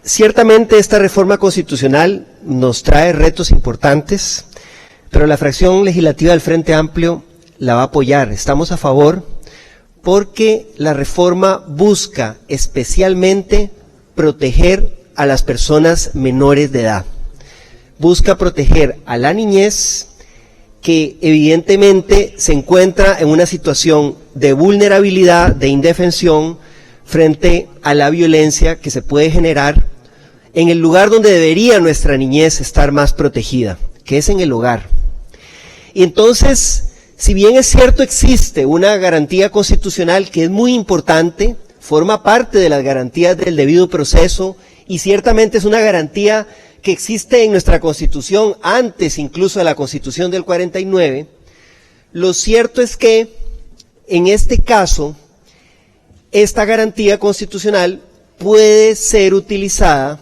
Ciertamente esta reforma constitucional nos trae retos importantes, pero la fracción legislativa del Frente Amplio la va a apoyar. Estamos a favor porque la reforma busca especialmente proteger a las personas menores de edad. Busca proteger a la niñez, que evidentemente se encuentra en una situación de vulnerabilidad, de indefensión, frente a la violencia que se puede generar en el lugar donde debería nuestra niñez estar más protegida, que es en el hogar. Y entonces, si bien es cierto existe una garantía constitucional que es muy importante, forma parte de las garantías del debido proceso y ciertamente es una garantía que existe en nuestra Constitución antes incluso de la Constitución del 49, lo cierto es que en este caso esta garantía constitucional puede ser utilizada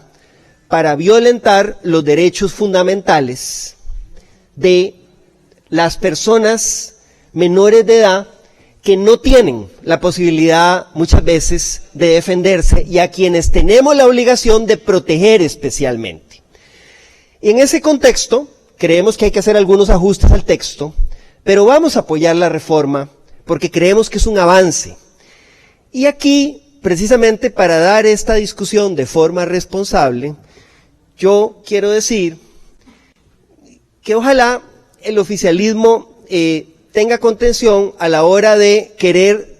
para violentar los derechos fundamentales de las personas menores de edad que no tienen la posibilidad muchas veces de defenderse y a quienes tenemos la obligación de proteger especialmente. Y en ese contexto, creemos que hay que hacer algunos ajustes al texto, pero vamos a apoyar la reforma porque creemos que es un avance. Y aquí, precisamente para dar esta discusión de forma responsable, yo quiero decir que ojalá el oficialismo tenga contención a la hora de querer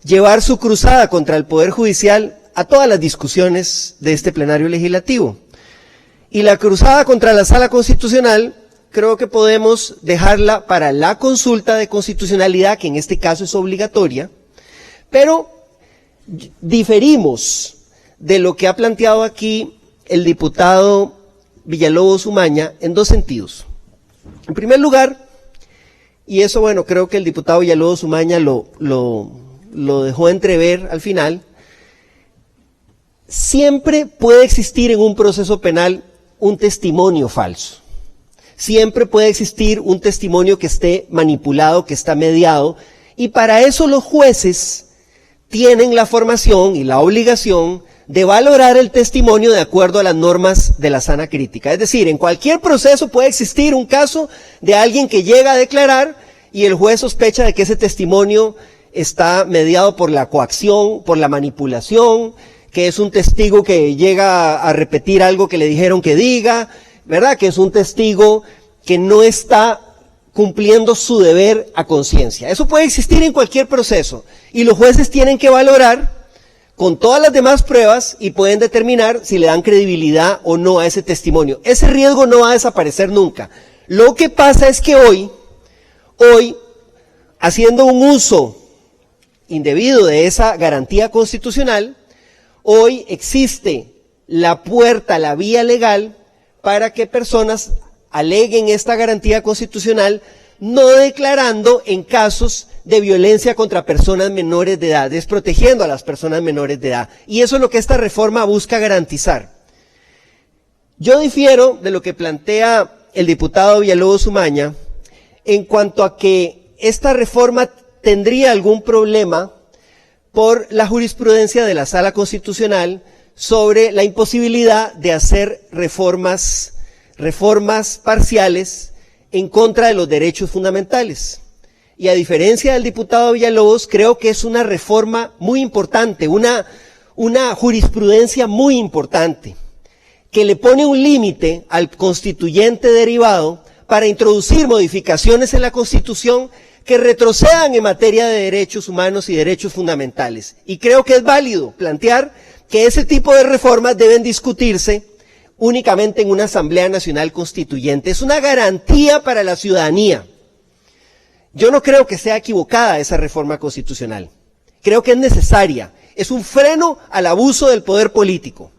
llevar su cruzada contra el Poder Judicial a todas las discusiones de este plenario legislativo. Y la cruzada contra la Sala Constitucional creo que podemos dejarla para la consulta de constitucionalidad, que en este caso es obligatoria, pero diferimos de lo que ha planteado aquí el diputado Villalobos Umaña en dos sentidos. En primer lugar, y eso bueno, creo que el diputado Villalobos Umaña lo dejó entrever al final, siempre puede existir en un proceso penal un testimonio falso. Siempre puede existir un testimonio que esté manipulado, que está mediado, y para eso los jueces tienen la formación y la obligación de valorar el testimonio de acuerdo a las normas de la sana crítica. Es decir, en cualquier proceso puede existir un caso de alguien que llega a declarar y el juez sospecha de que ese testimonio está mediado por la coacción, por la manipulación, que es un testigo que llega a repetir algo que le dijeron que diga, ¿verdad? Que es un testigo que no está cumpliendo su deber a conciencia. Eso puede existir en cualquier proceso y los jueces tienen que valorar con todas las demás pruebas y pueden determinar si le dan credibilidad o no a ese testimonio. Ese riesgo no va a desaparecer nunca. Lo que pasa es que hoy, haciendo un uso indebido de esa garantía constitucional, hoy existe la puerta, la vía legal para que personas aleguen esta garantía constitucional no declarando en casos de violencia contra personas menores de edad, desprotegiendo a las personas menores de edad. Y eso es lo que esta reforma busca garantizar. Yo difiero de lo que plantea el diputado Villalobos Umaña en cuanto a que esta reforma tendría algún problema por la jurisprudencia de la Sala Constitucional sobre la imposibilidad de hacer reformas parciales en contra de los derechos fundamentales. Y a diferencia del diputado Villalobos, creo que es una reforma muy importante, una jurisprudencia muy importante, que le pone un límite al constituyente derivado para introducir modificaciones en la Constitución que retrocedan en materia de derechos humanos y derechos fundamentales. Y creo que es válido plantear que ese tipo de reformas deben discutirse únicamente en una Asamblea Nacional Constituyente. Es una garantía para la ciudadanía. Yo no creo que sea equivocada esa reforma constitucional. Creo que es necesaria. Es un freno al abuso del poder político.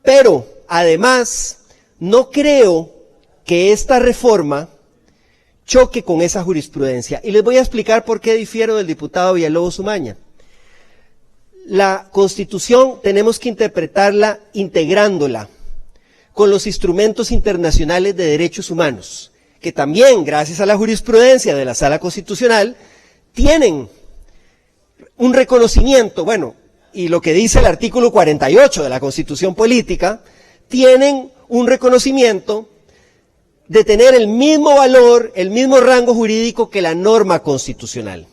Pero, además, no creo que esta reforma choque con esa jurisprudencia. Y les voy a explicar por qué difiero del diputado Villalobos Umaña. La Constitución tenemos que interpretarla integrándola con los instrumentos internacionales de derechos humanos, que también, gracias a la jurisprudencia de la Sala Constitucional, tienen un reconocimiento, bueno, y lo que dice el artículo 48 de la Constitución Política tienen un reconocimiento de tener el mismo valor, el mismo rango jurídico que la norma constitucional,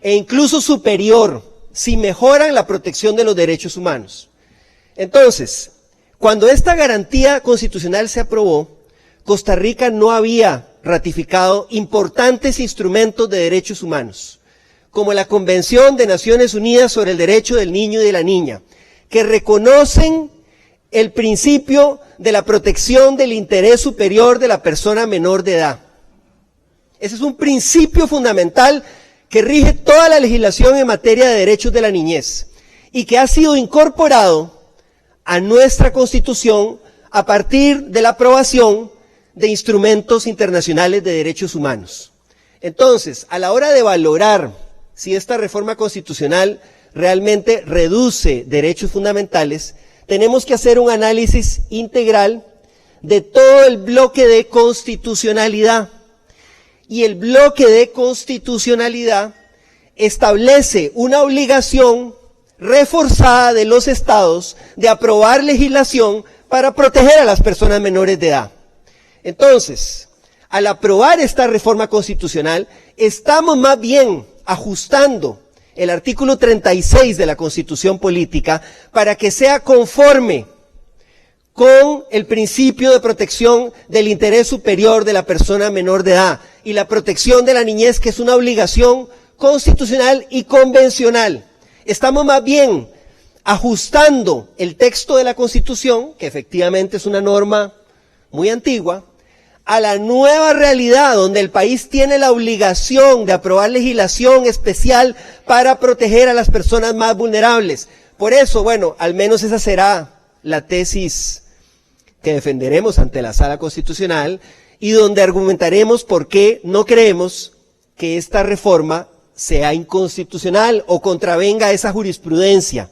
e incluso superior, si mejoran la protección de los derechos humanos. Entonces, cuando esta garantía constitucional se aprobó, Costa Rica no había ratificado importantes instrumentos de derechos humanos, como la Convención de Naciones Unidas sobre el Derecho del Niño y de la Niña, que reconocen el principio de la protección del interés superior de la persona menor de edad. Ese es un principio fundamental que rige toda la legislación en materia de derechos de la niñez y que ha sido incorporado a nuestra Constitución a partir de la aprobación de instrumentos internacionales de derechos humanos. Entonces, a la hora de valorar si esta reforma constitucional realmente reduce derechos fundamentales, tenemos que hacer un análisis integral de todo el bloque de constitucionalidad. Y el bloque de constitucionalidad establece una obligación reforzada de los estados de aprobar legislación para proteger a las personas menores de edad. Entonces, al aprobar esta reforma constitucional, estamos más bien ajustando el artículo 36 de la Constitución Política para que sea conforme con el principio de protección del interés superior de la persona menor de edad y la protección de la niñez, que es una obligación constitucional y convencional. Estamos más bien ajustando el texto de la Constitución, que efectivamente es una norma muy antigua, a la nueva realidad donde el país tiene la obligación de aprobar legislación especial para proteger a las personas más vulnerables. Por eso, bueno, al menos esa será la tesis que defenderemos ante la Sala Constitucional y donde argumentaremos por qué no creemos que esta reforma sea inconstitucional o contravenga esa jurisprudencia.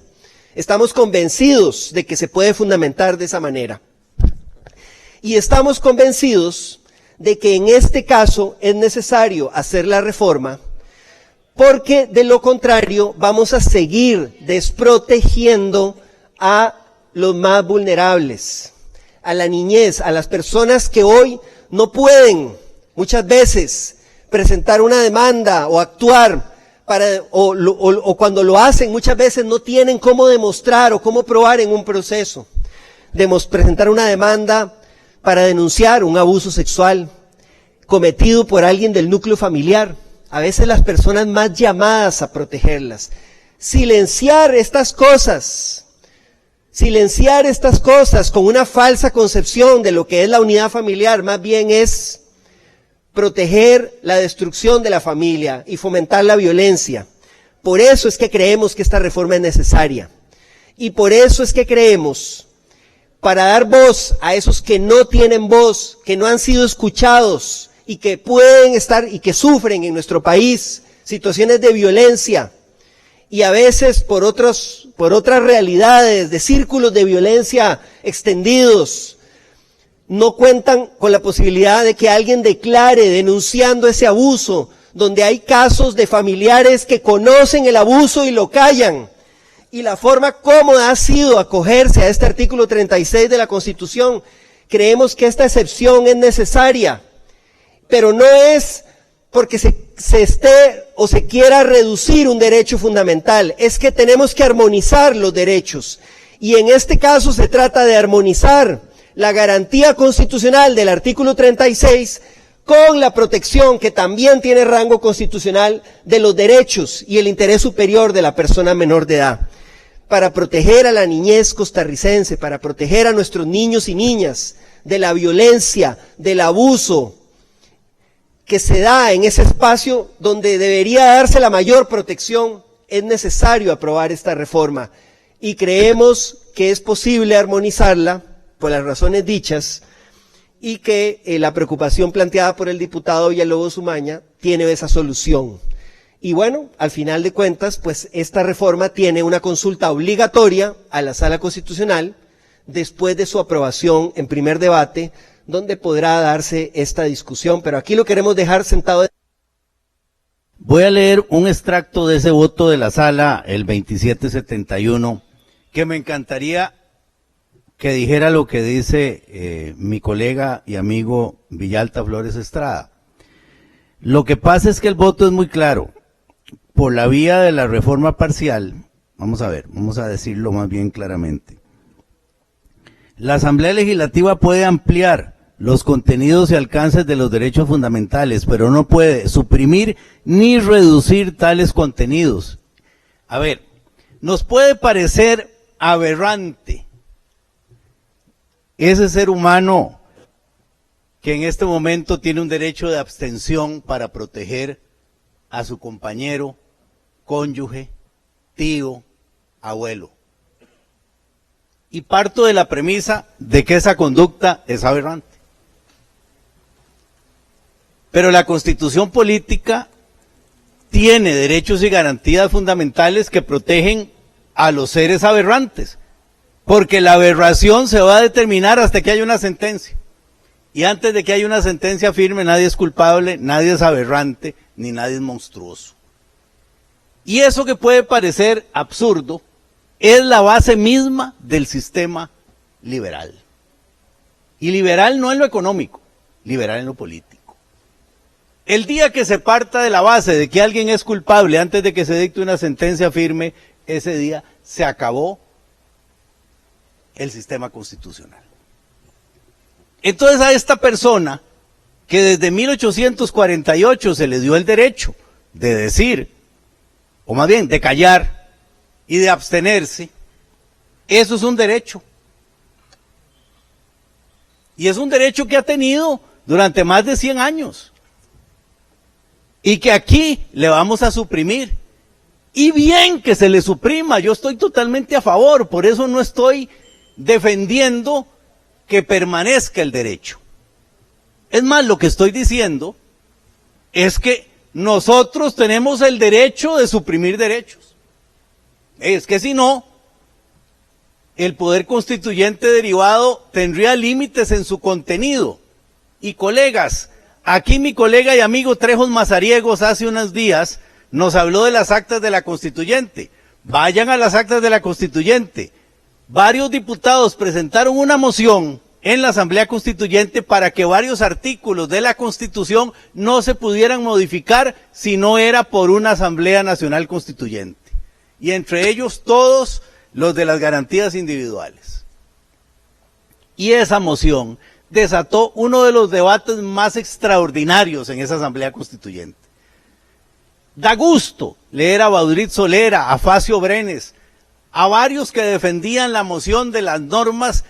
Estamos convencidos de que se puede fundamentar de esa manera. Y estamos convencidos de que en este caso es necesario hacer la reforma, porque de lo contrario vamos a seguir desprotegiendo a los más vulnerables, a la niñez, a las personas que hoy no pueden muchas veces presentar una demanda o actuar o cuando lo hacen muchas veces no tienen cómo demostrar o cómo probar en un proceso. Presentar una demanda para denunciar un abuso sexual cometido por alguien del núcleo familiar. A veces las personas más llamadas a protegerlas. Silenciar estas cosas con una falsa concepción de lo que es la unidad familiar, más bien es proteger la destrucción de la familia y fomentar la violencia. Por eso es que creemos que esta reforma es necesaria. Y por eso es que creemos, para dar voz a esos que no tienen voz, que no han sido escuchados y que pueden estar y que sufren en nuestro país situaciones de violencia y a veces por otras realidades de círculos de violencia extendidos, no cuentan con la posibilidad de que alguien declare denunciando ese abuso, donde hay casos de familiares que conocen el abuso y lo callan. Y la forma cómoda ha sido acogerse a este artículo 36 de la Constitución. Creemos que esta excepción es necesaria, pero no es porque se esté o se quiera reducir un derecho fundamental, es que tenemos que armonizar los derechos. Y en este caso se trata de armonizar la garantía constitucional del artículo 36 con la protección que también tiene rango constitucional de los derechos y el interés superior de la persona menor de edad, para proteger a la niñez costarricense, para proteger a nuestros niños y niñas de la violencia, del abuso que se da en ese espacio donde debería darse la mayor protección. Es necesario aprobar esta reforma y creemos que es posible armonizarla por las razones dichas y que la preocupación planteada por el diputado Villalobos Umaña tiene esa solución. Y bueno, al final de cuentas, pues esta reforma tiene una consulta obligatoria a la Sala Constitucional después de su aprobación en primer debate, donde podrá darse esta discusión. Pero aquí lo queremos dejar sentado Voy a leer un extracto de ese voto de la sala, el 2771, que me encantaría que dijera lo que dice mi colega y amigo Villalta Flores Estrada. Lo que pasa es que el voto es muy claro. Por la vía de la reforma parcial, vamos a ver, vamos a decirlo más bien claramente. La Asamblea Legislativa puede ampliar los contenidos y alcances de los derechos fundamentales, pero no puede suprimir ni reducir tales contenidos. A ver, nos puede parecer aberrante ese ser humano que en este momento tiene un derecho de abstención para proteger a su compañero, cónyuge, tío, abuelo. Y parto de la premisa de que esa conducta es aberrante. Pero la Constitución política tiene derechos y garantías fundamentales que protegen a los seres aberrantes, porque la aberración se va a determinar hasta que haya una sentencia. Y antes de que haya una sentencia firme, nadie es culpable, nadie es aberrante, ni nadie es monstruoso. Y eso que puede parecer absurdo, es la base misma del sistema liberal. Y liberal no en lo económico, liberal en lo político. El día que se parta de la base de que alguien es culpable antes de que se dicte una sentencia firme, ese día se acabó el sistema constitucional. Entonces a esta persona, que desde 1848 se le dio el derecho de decir, o más bien de callar y de abstenerse, eso es un derecho. Y es un derecho que ha tenido durante más de 100 años. Y que aquí le vamos a suprimir. Y bien que se le suprima, yo estoy totalmente a favor, por eso no estoy defendiendo que permanezca el derecho. Es más, lo que estoy diciendo es que nosotros tenemos el derecho de suprimir derechos. Es que si no, el poder constituyente derivado tendría límites en su contenido. Y colegas, aquí mi colega y amigo Trejos Mazariegos hace unos días nos habló de las actas de la Constituyente. Vayan a las actas de la Constituyente. Varios diputados presentaron una moción en la Asamblea Constituyente para que varios artículos de la Constitución no se pudieran modificar si no era por una Asamblea Nacional Constituyente. Y entre ellos todos los de las garantías individuales. Y esa moción desató uno de los debates más extraordinarios en esa Asamblea Constituyente. Da gusto leer a Baudrit Solera, a Facio Brenes, a varios que defendían la moción de las normas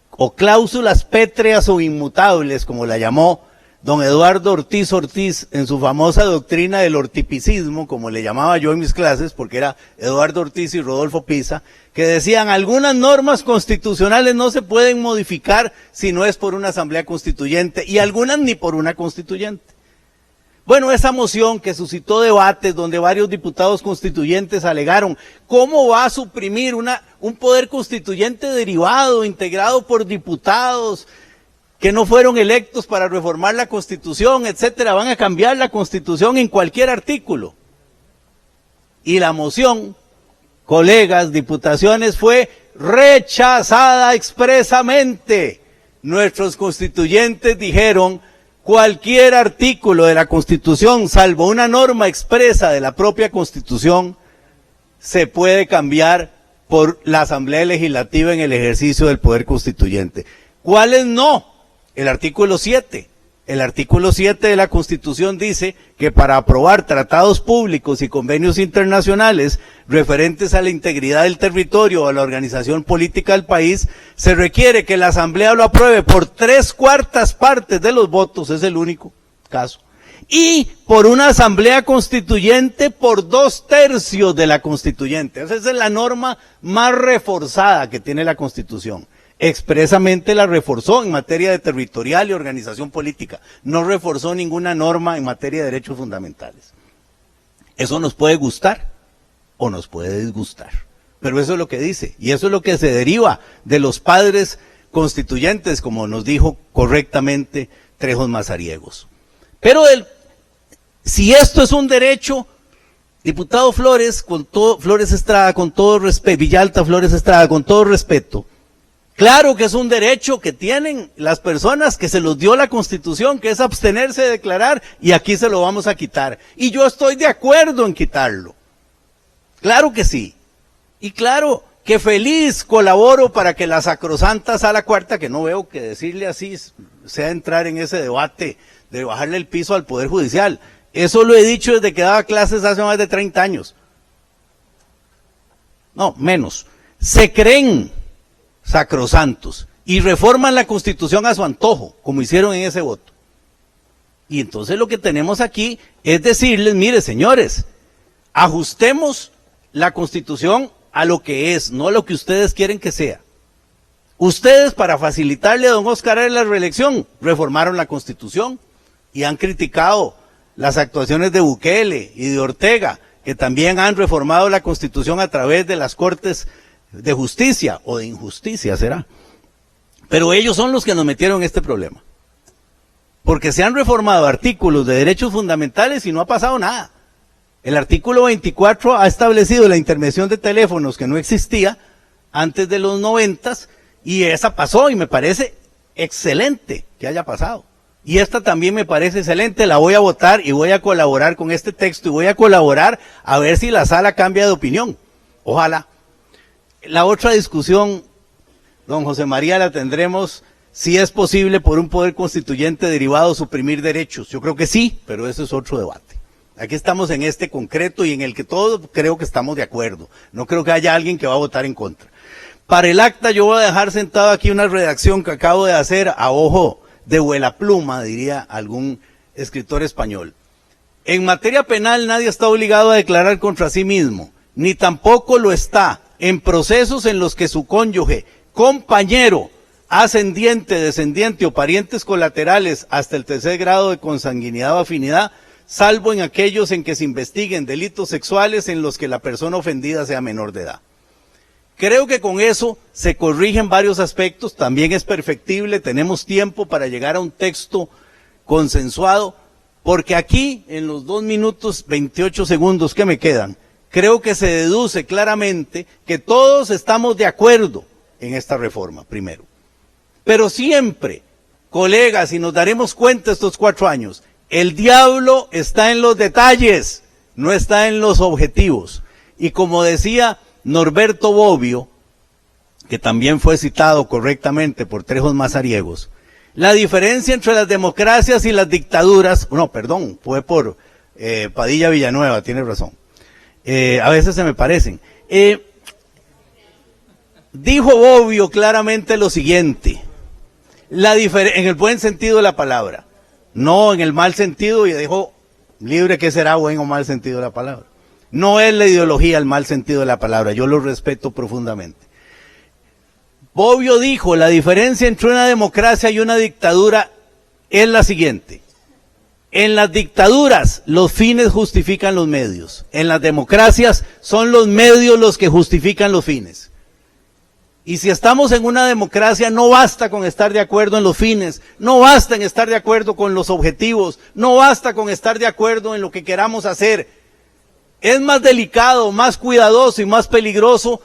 o cláusulas pétreas o inmutables, como la llamó don Eduardo Ortiz Ortiz en su famosa doctrina del ortipicismo, como le llamaba yo en mis clases, porque era Eduardo Ortiz y Rodolfo Pisa, que decían algunas normas constitucionales no se pueden modificar si no es por una asamblea constituyente, y algunas ni por una constituyente. Bueno, esa moción que suscitó debates donde varios diputados constituyentes alegaron cómo va a suprimir un poder constituyente derivado, integrado por diputados que no fueron electos para reformar la Constitución, etcétera, van a cambiar la Constitución en cualquier artículo. Y la moción, colegas, diputaciones, fue rechazada expresamente. Nuestros constituyentes dijeron, cualquier artículo de la Constitución, salvo una norma expresa de la propia Constitución, se puede cambiar por la Asamblea Legislativa en el ejercicio del poder constituyente. ¿Cuáles no? El artículo 7. El artículo 7 de la Constitución dice que para aprobar tratados públicos y convenios internacionales referentes a la integridad del territorio o a la organización política del país, se requiere que la Asamblea lo apruebe por 3/4 partes de los votos, es el único caso, y por una Asamblea Constituyente por 2/3 de la Constituyente. Esa es la norma más reforzada que tiene la Constitución. Expresamente la reforzó en materia de territorial y organización política. No reforzó ninguna norma en materia de derechos fundamentales. Eso nos puede gustar o nos puede disgustar. Pero eso es lo que dice. Y eso es lo que se deriva de los padres constituyentes, como nos dijo correctamente Trejos Mazariegos. Pero Si esto es un derecho, diputado Flores, Flores Estrada, con todo respeto, Villalta Flores Estrada, con todo respeto, claro que es un derecho que tienen las personas que se los dio la Constitución, que es abstenerse de declarar, y aquí se lo vamos a quitar. Y yo estoy de acuerdo en quitarlo. Claro que sí. Y claro que feliz colaboro para que la sacrosanta Sala Cuarta, que no veo que decirle así, sea entrar en ese debate de bajarle el piso al Poder Judicial. Eso lo he dicho desde que daba clases hace más de 30 años. No, menos. Se creen sacrosantos y reforman la Constitución a su antojo, como hicieron en ese voto. Y entonces lo que tenemos aquí es decirles, mire señores, ajustemos la Constitución a lo que es, no a lo que ustedes quieren que sea. Ustedes, para facilitarle a don Oscar la reelección, reformaron la Constitución y han criticado las actuaciones de Bukele y de Ortega, que también han reformado la Constitución a través de las Cortes de Justicia, o de Injusticia será. Pero ellos son los que nos metieron en este problema. Porque se han reformado artículos de derechos fundamentales y no ha pasado nada. El artículo 24 ha establecido la intervención de teléfonos que no existía antes de los 90 y esa pasó y me parece excelente que haya pasado. Y esta también me parece excelente, la voy a votar y voy a colaborar con este texto y voy a colaborar a ver si la sala cambia de opinión. Ojalá. La otra discusión, don José María, la tendremos si es posible por un poder constituyente derivado suprimir derechos. Yo creo que sí, pero eso es otro debate. Aquí estamos en este concreto y en el que todos creo que estamos de acuerdo. No creo que haya alguien que va a votar en contra. Para el acta yo voy a dejar sentado aquí una redacción que acabo de hacer a ojo de vuela pluma, diría algún escritor español. En materia penal nadie está obligado a declarar contra sí mismo, ni tampoco lo está en procesos en los que su cónyuge, compañero, ascendiente, descendiente o parientes colaterales hasta el 3er grado de consanguinidad o afinidad, salvo en aquellos en que se investiguen delitos sexuales en los que la persona ofendida sea menor de edad. Creo que con eso se corrigen varios aspectos, también es perfectible, tenemos tiempo para llegar a un texto consensuado, porque aquí, en los 2 minutos 28 segundos que me quedan, creo que se deduce claramente que todos estamos de acuerdo en esta reforma, primero. Pero siempre, colegas, y nos daremos cuenta estos 4 años, el diablo está en los detalles, no está en los objetivos. Y como decía Norberto Bobbio, que también fue citado correctamente por Trejos Mazariegos, la diferencia entre las democracias y las dictaduras, fue por Padilla Villanueva, tiene razón, a veces se me parecen. Dijo Bobbio claramente lo siguiente, en el buen sentido de la palabra, no en el mal sentido, y dejó libre que será buen o mal sentido de la palabra. No es la ideología el mal sentido de la palabra, yo lo respeto profundamente. Bobbio dijo, la diferencia entre una democracia y una dictadura es la siguiente. En las dictaduras los fines justifican los medios, en las democracias son los medios los que justifican los fines. Y si estamos en una democracia, no basta con estar de acuerdo en los fines, no basta en estar de acuerdo con los objetivos, no basta con estar de acuerdo en lo que queramos hacer. Es más delicado, más cuidadoso y más peligroso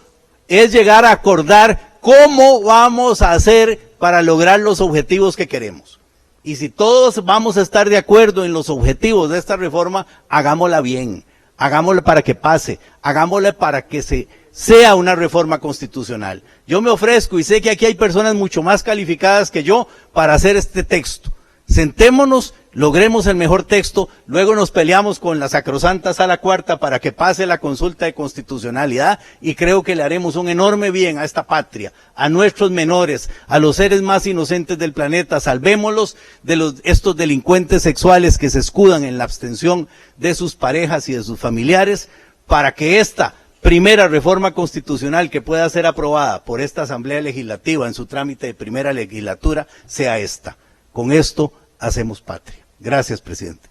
es llegar a acordar cómo vamos a hacer para lograr los objetivos que queremos. Y si todos vamos a estar de acuerdo en los objetivos de esta reforma, hagámosla bien, hagámosla para que pase, hagámosla para que sea una reforma constitucional. Yo me ofrezco y sé que aquí hay personas mucho más calificadas que yo para hacer este texto. Sentémonos, logremos el mejor texto, luego nos peleamos con la sacrosanta Sala Cuarta para que pase la consulta de constitucionalidad y creo que le haremos un enorme bien a esta patria, a nuestros menores, a los seres más inocentes del planeta. Salvémoslos de estos delincuentes sexuales que se escudan en la abstención de sus parejas y de sus familiares, para que esta primera reforma constitucional que pueda ser aprobada por esta Asamblea Legislativa en su trámite de primera legislatura sea esta. Con esto hacemos patria. Gracias, presidente.